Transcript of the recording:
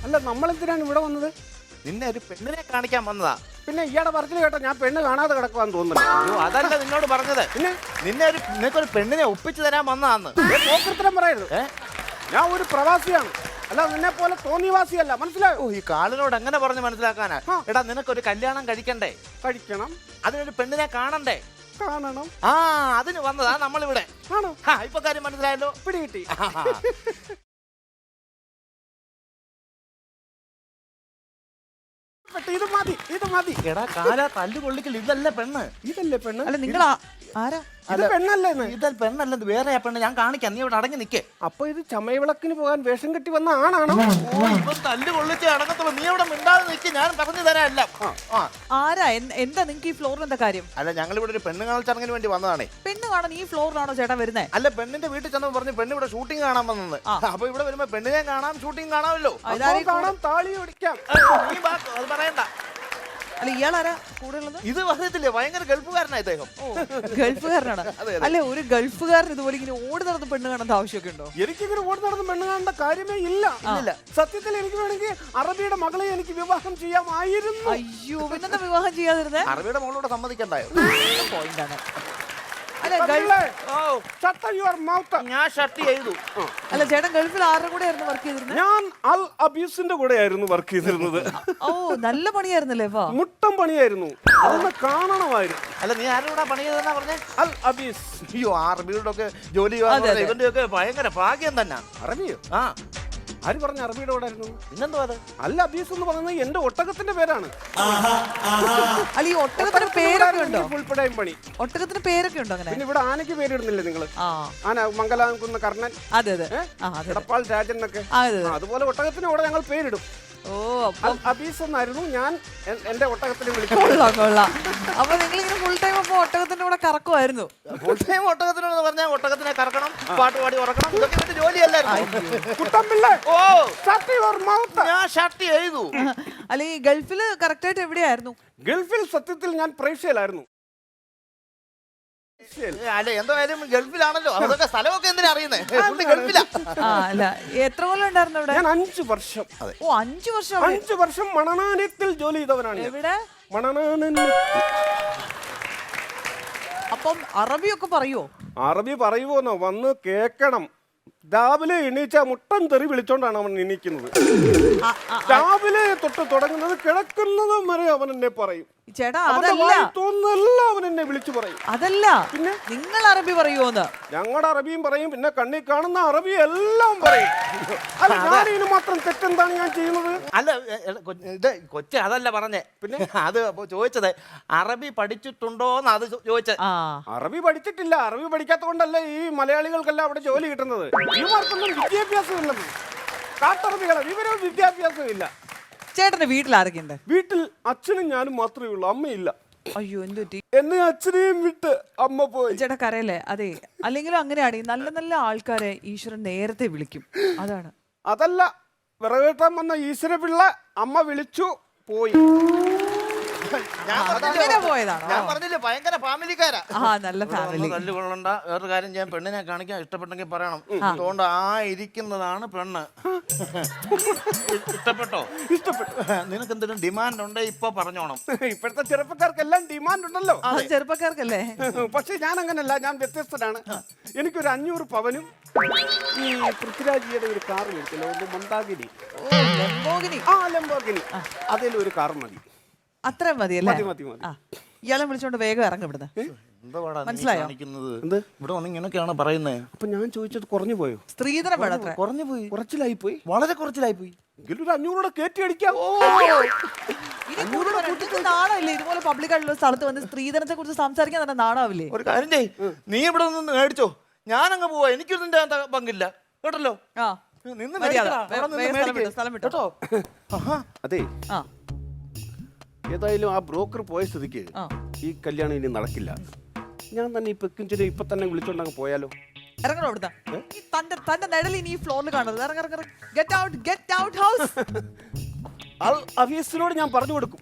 അല്ല നമ്മളെന്തിനാണ് ഇവിടെ വന്നത്? നിന്നെ ഒരു പെണ്ണിനെ കാണിക്കാൻ വന്നതാ. പിന്നെ ഇയാടെ പറച്ചിൽ കേട്ടോ ഞാൻ പെണ്ണ് കാണാതെ കിടക്കുവാന്ന് തോന്നുന്നു. അതല്ല നിന്നോട് പറഞ്ഞത്. പിന്നെ നിനക്കൊരു പെണ്ണിനെ ഒപ്പിച്ചു തരാൻ വന്നതാന്ന്. പോക്കൃത്തരം പറയരുത്. ഞാൻ ഒരു പ്രവാസിയാണ്, അല്ല നിന്നെ പോലെ തോന്നിവാസിയല്ല, മനസ്സിലായോ? ഈ കാലിനോട് എങ്ങനെ പറഞ്ഞ് മനസ്സിലാക്കാനാ? എടാ നിനക്കൊരു കല്യാണം കഴിക്കണ്ടേ? കഴിക്കണം. അതിനൊരു പെണ്ണിനെ കാണണ്ടേ? കാണണം. ആ അതിന് വന്നതാ നമ്മളിവിടെ. ആണോ? ഇപ്പൊ കാര്യം മനസ്സിലായല്ലോ. പിടികിട്ടി. ഇത് മതി. എടാ കാല തല്ലു കൊള്ളിക്കൽ. ഇതല്ലേ പെണ്ണ്. ഇതല്ലേ പെണ്ണ്? അല്ല നിങ്ങൾ ആരാ? പെണ്ണല്ലേ? ഇതൽ പെണ്ണല്ലത് വേറെ പെണ്ണ്. ഞാൻ കാണിക്കാം, നീ ഇവിടെ അടങ്ങി നിക്കേ. അപ്പൊ ഇത് ചമയവിളക്കിന് പോകാൻ വേഷം കെട്ടി വന്ന ആണാണോ? ഇവൻ തല്ലു കൊള്ളിച്ച് അടങ്ങത്തുള്ളൂ. നീ ഇവിടെ മിണ്ടാതെ നിൽക്കി, ഞാൻ പറഞ്ഞു തരാമല്ല. ആരാ? എന്താ നിങ്ങൾക്ക് ഈ ഫ്ലോറിൽ എന്താ കാര്യം? അല്ല ഞങ്ങൾ ഇവിടെ ഒരു പെണ്ണ് കാണൽ ചടങ്ങിന് വേണ്ടി വന്നതാണേ. പെണ്ണ് കാണാൻ ഈ ഫ്ലോറിലാണോ ചേട്ടാ വരുന്നത്? അല്ല പെണ്ണിന്റെ വീട്ടിൽ ചെന്ന് പറഞ്ഞു പെണ്ണ് ഇവിടെ ഷൂട്ടിംഗ് കാണാൻ വന്നത്. അപ്പൊ ഇവിടെ വരുമ്പോ പെണ്ണിനെ കാണാം, ഷൂട്ടിംഗ് കാണാമല്ലോ. കാണാം, താളി ഓടിക്കാം. അത് പറയണ്ട. അല്ല ഇയാളാരാ കൂടെ ഉള്ളത്? ഇത് പറഞ്ഞില്ലേ ഭയങ്കര ഗൾഫുകാരനാണ് ഇദ്ദേഹം. ഗൾഫുകാരനാണ്. അല്ലെ ഒരു ഗൾഫുകാരൻ ഇതുപോലെ ഇങ്ങനെ ഓടി നടന്ന് പെണ്ണ് കാണേണ്ട ആവശ്യമൊക്കെ ഉണ്ടോ? എനിക്കിങ്ങനെ ഓടി നടന്ന് പെണ്ണ് കാണേണ്ട കാര്യമേ ഇല്ല. സത്യത്തിൽ എനിക്ക് വേണമെങ്കിൽ അറബിയുടെ മകളെ എനിക്ക് വിവാഹം ചെയ്യാമായിരുന്നു. അയ്യോ പിന്നെന്താ വിവാഹം ചെയ്യാതിരുന്നേ? അറബിയുടെ മകളോട് സമ്മതിക്കണ്ടായോ? പോയിന്റാണ്. ഞാൻ ഷർട്ട് ചെയ്തു. അല്ല ചേട്ടൻ ഗൾഫിൽ ആരുടെ കൂടെ ആയിരുന്നു വർക്ക് ചെയ്തിരുന്നത്? ഞാൻ അൽ അബീസിന്റെ കൂടെ ആയിരുന്നു വർക്ക് ചെയ്തിരുന്നത്. ഓ നല്ല പണിയായിരുന്നല്ലേ? മുട്ടം പണിയായിരുന്നു, അതൊന്ന് കാണണമായിരുന്നു. അല്ല നീ ആരുടെ കൂടെ പണി ചെയ്തെന്നാ പറഞ്ഞേ? അൽ അബീസ്. അയ്യോ അറബിയുടെ ഒക്കെ ജോലി ഇവന്റെ ഒക്കെ ഭയങ്കര ഭാഗ്യം തന്നെ. അറബിയോ? ആ ആര് പറഞ്ഞ അറബിയുടെ കൂടെ ആയിരുന്നു? പിന്നെന്തോ അത്? അൽ അബീസ് എന്ന് പറയുന്നത് എന്റെ ഒട്ടകത്തിന്റെ പേരാണ്. അല്ല ഈ ഒട്ടകത്തിന് പേരൊക്കെ ഉണ്ടോ? ഉൾപ്പെടെയും പണി. ഒട്ടകത്തിന് പേരൊക്കെ ഉണ്ടോ അങ്ങനെ? പിന്നെ ഇവിടെ ആനയ്ക്ക് പേരിടുന്നില്ലേ നിങ്ങള്? ആന മംഗലാകുന്ന കർണൻ, അതെ അതെ, എടപ്പാൾ രാജൻ എന്നൊക്കെ. അതുപോലെ ഒട്ടകത്തിന് കൂടെ ഞങ്ങൾ പേരിടും. ഓ അബീസ് എന്നായിരുന്നു ഞാൻ എന്റെ ഒട്ടകത്തിനെ വിളിക്കും. അപ്പൊ നിങ്ങൾ ഇങ്ങനെ ഫുൾ ടൈം അപ്പൊ ഒട്ടകത്തിന്റെ കൂടെ കറക്കുമായിരുന്നു? ഫുൾ ടൈം ഒട്ടകത്തിനോട് പറഞ്ഞാൽ ഒട്ടകത്തിനെ കറക്കണം, പാട്ട് പാടി ഉറക്കണം, ഇതൊക്കെ ഇവന്റെ ജോലിയല്ലായിരുന്നു. ഞാൻ ഷർട്ട് ചെയ്തു. അല്ല ഈ ഗൾഫില് കറക്റ്റ് ആയിട്ട് എവിടെയായിരുന്നു? ഗൾഫിൽ സത്യത്തിൽ ഞാൻ പ്രേക്ഷയിലായിരുന്നു. അല്ല എന്തായാലും ഗൾഫിലാണല്ലോ, അതൊക്കെ സ്ഥലമൊക്കെ എന്തിനാ അറിയുന്നേ? ഗൾഫിലാ. അല്ല എത്ര കൊല്ലം ഉണ്ടായിരുന്നു അവിടെ? ഞാൻ 5 വർഷം. ഓ 5 വർഷം. 5 വർഷം മണനാനത്തിൽ ജോലി ചെയ്തവനാണ്. എവിടെ? മണനാനൻ. അപ്പം അറബിയൊക്കെ പറയോ? അറബി പറയുമോന്നോ? വന്ന് കേക്കണം. രാവിലെ എണീച്ച മുട്ടൻ തെറി വിളിച്ചോണ്ടാണ് അവൻ എണീക്കുന്നത്. രാവിലെ തൊട്ട് തുടങ്ങുന്നത് കിടക്കുന്നതും വരെ അവൻ എന്നെ പറയും. ചേട്ടാ തോന്നുന്നല്ല അവൻ എന്നെ വിളിച്ചു പറയും. അതല്ല പിന്നെ നിങ്ങൾ അറബി പറയുമോന്ന്? ഞങ്ങളുടെ അറബിയും പറയും, പിന്നെ കണ്ണി കാണുന്ന അറബി എല്ലാം പറയും. ഇതിന് മാത്രം തെറ്റെന്താണ് ഞാൻ ചെയ്യുന്നത്? അല്ല ഇത് കൊച്ചു അതല്ല പറഞ്ഞേ. പിന്നെ അത് ചോദിച്ചത് അറബി പഠിച്ചിട്ടുണ്ടോന്ന് അത് ചോദിച്ചത്. അറബി പഠിച്ചിട്ടില്ല. അറബി പഠിക്കാത്ത കൊണ്ടല്ല ഈ മലയാളികൾക്കെല്ലാം അവിടെ ജോലി കിട്ടുന്നത്. ഇവർക്കൊന്നും വിദ്യാഭ്യാസം ഇല്ലെന്ന്. കാട്ടറബികളെ വിവരവും വിദ്യാഭ്യാസവും ഇല്ല. ചേട്ടന്റെ വീട്ടിൽ ആരൊക്കെയുണ്ട്? വീട്ടിൽ അച്ഛനും ഞാനും മാത്രമേ ഉള്ളൂ, അമ്മയില്ല. അയ്യോ എന്ത് പറ്റി? എന്നെ അച്ഛനെയും വിട്ട് അമ്മ പോയി. ചേട്ടാ കരയല്ലേ? അതെ അല്ലെങ്കിലും അങ്ങനെയാണ്. നല്ല നല്ല ആൾക്കാരെ ഈശ്വരൻ നേരത്തെ വിളിക്കും, അതാണ്. അതല്ല, വിറകേട്ടാൻ വന്ന ഈശ്വര പിള്ള അമ്മ വിളിച്ചു പോയി. പോയതാണ്. ഞാൻ പറഞ്ഞില്ലേ ഭയങ്കര ഫാമിലിക്കാരാ. നല്ല ഫാമിലി. തല്ലുകൊള്ളണ്ട. വേറൊരു കാര്യം ഞാൻ പെണ്ണിനെ കാണിക്കാൻ ഇഷ്ടപ്പെട്ടെങ്കിൽ പറയണം. അതുകൊണ്ട് ഇരിക്കുന്നതാണ് പെണ്ണ്. ഇഷ്ടപ്പെട്ടോ? ഇഷ്ടപ്പെട്ടു. നിനക്ക് എന്തെങ്കിലും ഡിമാൻഡ് ഉണ്ടേ ഇപ്പൊ പറഞ്ഞോണം. ഇപ്പോഴത്തെ ചെറുപ്പക്കാർക്കെല്ലാം ഡിമാൻഡ് ഉണ്ടല്ലോ. ചെറുപ്പക്കാർക്കല്ലേ? പക്ഷെ ഞാൻ അങ്ങനല്ല, ഞാൻ വ്യത്യസ്തനാണ്. എനിക്കൊരു 500 പവനും ഈ പൃഥ്വിരാജിയുടെ ഒരു കാർ മേടിച്ചല്ലോ, മന്ദാകിനി. ലംബോഗിനി. അതിലൊരു കാർ മതി. അത്ര മതിയല്ലേ? ഇയാളെ വിളിച്ചോണ്ട് വേഗം ഇറങ്ങും ഇവിടുന്ന്. മനസ്സിലായോ? ഇവിടെ ഇങ്ങനെയൊക്കെയാണ് പറയുന്നത്. അപ്പൊ ഞാൻ ചോദിച്ചത് കുറഞ്ഞു പോയോ? സ്ത്രീധനം വേണം. കുറഞ്ഞു പോയി, കുറച്ചിലായി പോയി, വളരെ കുറച്ചിലായി പോയി. ഒരു 500 കയറ്റി അടിക്കാം. നാണമില്ലേ ഇതുപോലെ പബ്ലിക് ആയിട്ടുള്ള സ്ഥലത്ത് വന്ന് സ്ത്രീധനത്തെ കുറിച്ച് സംസാരിക്കാൻ തന്നെ നാണാവില്ലേ? ഒരു കാര്യം ചെയ്യ്, നീ ഇവിടെ നിന്ന് മേടിച്ചോ, ഞാനങ്ങ് പോവാ. എനിക്കൊന്നും ഇതിന്റെ പങ്കില്ല കേട്ടല്ലോ. അതെ, ഏതായാലും ആ ബ്രോക്കർ പോയ സ്ഥിതിക്ക് ഈ കല്യാണം ഇനി നടക്കില്ല. ഞാൻ തന്നെ ഇപ്പൊ തന്നെ വിളിച്ചോണ്ടങ്ങ് പോയാലോ? ഇറങ്ങണോ ഇവിടുന്ന്? തന്റെ നിഴൽ ഇനി ഈ ഫ്ലോറിൽ കാണുന്നത്. Get out house. അഫീസിനോട് ഞാൻ പറഞ്ഞു കൊടുക്കും.